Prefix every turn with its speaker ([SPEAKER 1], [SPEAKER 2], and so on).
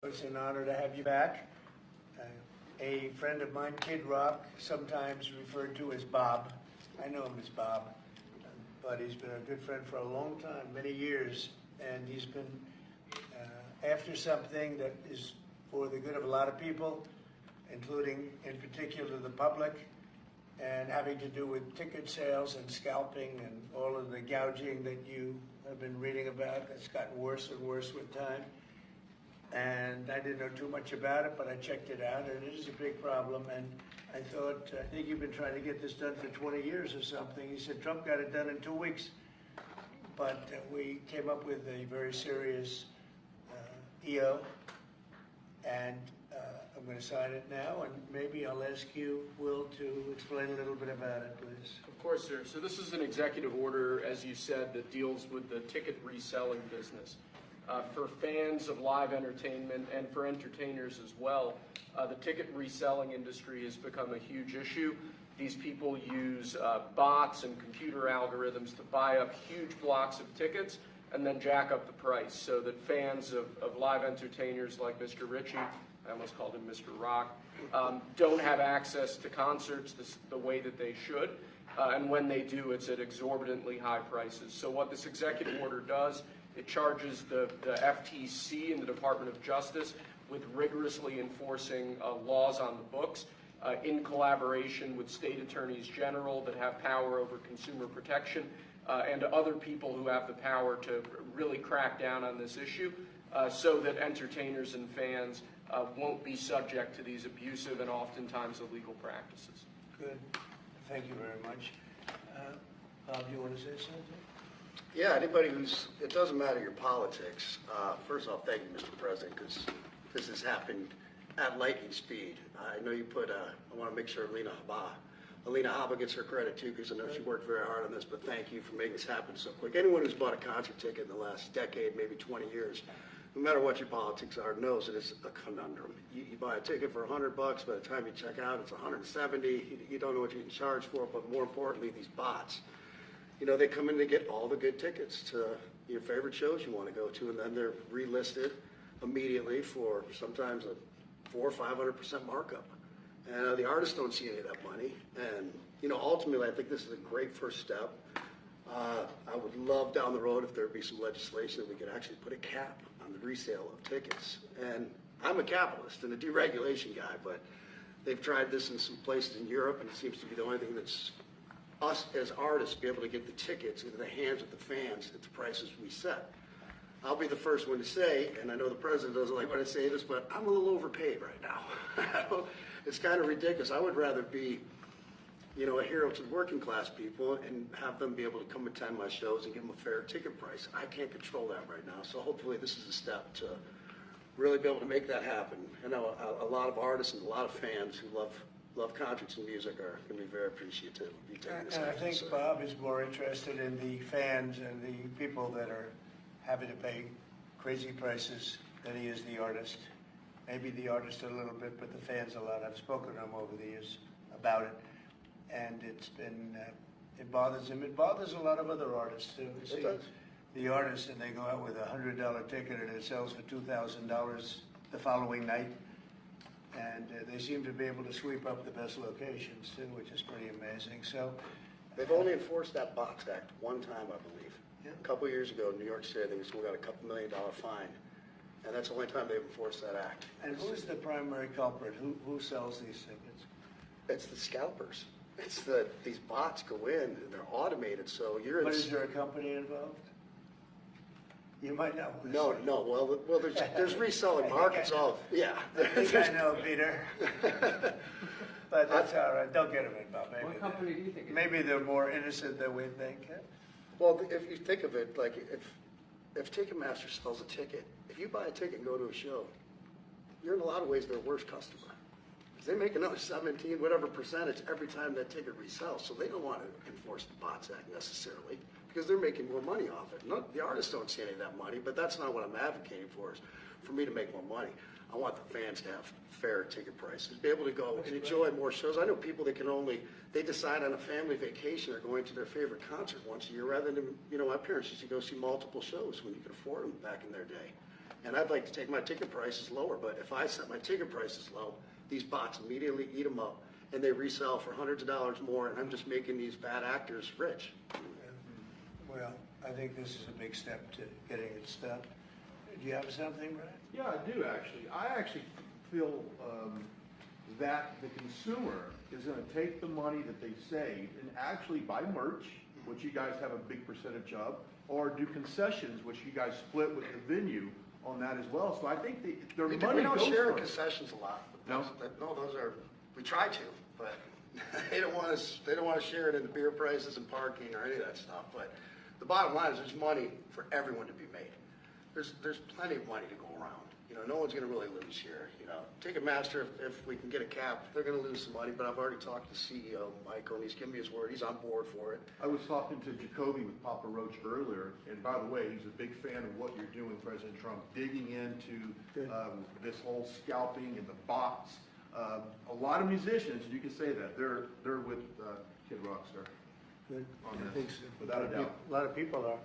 [SPEAKER 1] It's an honor to have you back. A friend of mine, Kid Rock, sometimes referred to as Bob. I know him as Bob, but he's been a good friend for a long time, many years, and he's been after something that is for the good of a lot of people, including, in particular, the public, and having to do with ticket sales and scalping and all of the gouging that you have been reading about. That's gotten worse and worse with time. And I didn't know too much about it, but I checked it out, and it is a big problem. And I thought, I think you've been trying to get this done for 20 years or something. He said Trump got it done in 2 weeks. But we came up with a very serious EO, and I'm going to sign it now, and maybe I'll ask you, Will, to explain a little bit about it, please.
[SPEAKER 2] Of course, sir. So this is an executive order, as you said, that deals with the ticket reselling business. For fans of live entertainment and for entertainers as well, the ticket reselling industry has become a huge issue. These people use bots and computer algorithms to buy up huge blocks of tickets and then jack up the price so that fans of live entertainers like Mr. Ritchie, I almost called him Mr. Rock, don't have access to concerts the way that they should. And when they do, it's at exorbitantly high prices. So what this executive order does, it charges the FTC and the Department of Justice with rigorously enforcing laws on the books in collaboration with state attorneys general that have power over consumer protection and other people who have the power to really crack down on this issue so that entertainers and fans won't be subject to these abusive and oftentimes illegal practices.
[SPEAKER 1] Good. Thank you very much. Bob, you want to say something?
[SPEAKER 3] Yeah, anybody it doesn't matter your politics. First off, thank you, Mr. President, because this has happened at lightning speed. I know you put, I want to make sure Alina Habba gets her credit too, because I know she worked very hard on this, but thank you for making this happen so quick. Anyone who's bought a concert ticket in the last decade, maybe 20 years, no matter what your politics are, knows that it's a conundrum. You buy a ticket for $100, by the time you check out, it's $170. You don't know what you can charge for it, but more importantly, these bots. You know, they come in to get all the good tickets to your favorite shows you want to go to, and then they're relisted immediately for sometimes a 400 or 500% markup. And the artists don't see any of that money. And, you know, ultimately, I think this is a great first step. I would love down the road if there would be some legislation that we could actually put a cap on the resale of tickets. And I'm a capitalist and a deregulation guy, but they've tried this in some places in Europe, and it seems to be the only thing that's us as artists be able to get the tickets into the hands of the fans at the prices we set. I'll be the first one to say, and I know the president doesn't like when I say this, but I'm a little overpaid right now. It's kind of ridiculous. I would rather be, you know, a hero to the working class people and have them be able to come attend my shows and give them a fair ticket price. I can't control that right now, so hopefully this is a step to really be able to make that happen. I know a lot of artists and a lot of fans who love concerts and music are going to be very appreciative of you taking this
[SPEAKER 1] And I
[SPEAKER 3] action.
[SPEAKER 1] think Bob is more interested in the fans and the people that are having to pay crazy prices than he is the artist. Maybe the artist a little bit, but the fans a lot. I've spoken to him over the years about it, and it's been, it bothers him. It bothers a lot of other artists too. You see, the artists, and they go out with a $100 ticket and it sells for $2,000 the following night. And they seem to be able to sweep up the best locations too, which is pretty amazing. So
[SPEAKER 3] they've only enforced that Box Act one time, I believe.
[SPEAKER 1] Yeah.
[SPEAKER 3] A couple of years ago in New York City, I think we got a couple $1 million fine, and that's the only time they've enforced that act.
[SPEAKER 1] And who's the primary culprit? Who sells these tickets?
[SPEAKER 3] It's the scalpers. It's these bots go in and they're automated, so you're.
[SPEAKER 1] But is there a company involved? You might know.
[SPEAKER 3] No. Well, there's reselling markets. Yeah.
[SPEAKER 1] I think I know, Peter. But that's all right. Don't get them involved. Maybe
[SPEAKER 4] What company do you think it is?
[SPEAKER 1] Maybe they're more innocent than we think.
[SPEAKER 3] Well, if you think of it, like if Ticketmaster sells a ticket, if you buy a ticket and go to a show, you're in a lot of ways their worst customer. Because they make another 17, whatever percentage every time that ticket resells. So they don't want to enforce the Bots Act necessarily, because they're making more money off it. The artists don't see any of that money, but that's not what I'm advocating for, is for me to make more money. I want the fans to have fair ticket prices, be able to go and enjoy more shows. I know people that they decide on a family vacation or going to their favorite concert once a year rather than, you know, my parents used to go see multiple shows when you could afford them back in their day. And I'd like to take my ticket prices lower, but if I set my ticket prices low, these bots immediately eat them up, and they resell for hundreds of dollars more, and I'm just making these bad actors rich.
[SPEAKER 1] Well, I think this is a big step to getting it stopped. Do you have something, Brian?
[SPEAKER 4] Yeah, I do actually. I actually feel that the consumer is going to take the money that they saved and actually buy merch, which you guys have a big percentage of, or do concessions, which you guys split with the venue on that as well. So I think their
[SPEAKER 3] We
[SPEAKER 4] money
[SPEAKER 3] don't
[SPEAKER 4] goes
[SPEAKER 3] share
[SPEAKER 4] for it.
[SPEAKER 3] concessions a lot.
[SPEAKER 4] No?
[SPEAKER 3] No, those are, we try to, but they don't want to share it in the beer prices and parking or any of that stuff. But the bottom line is there's money for everyone to be made. There's plenty of money to go around. You know, no one's going to really lose here. You know, Ticketmaster, if we can get a cap, they're going to lose some money. But I've already talked to CEO Michael, and he's given me his word. He's on board for it.
[SPEAKER 4] I was talking to Jacoby with Papa Roach earlier, and by the way, he's a big fan of what you're doing, President Trump, digging into this whole scalping and the bots. A lot of musicians, you can say that, they're with Kid Rock, sir.
[SPEAKER 1] Good.
[SPEAKER 4] On
[SPEAKER 1] I
[SPEAKER 4] this,
[SPEAKER 1] think so.
[SPEAKER 4] without a doubt.
[SPEAKER 1] A lot of people are.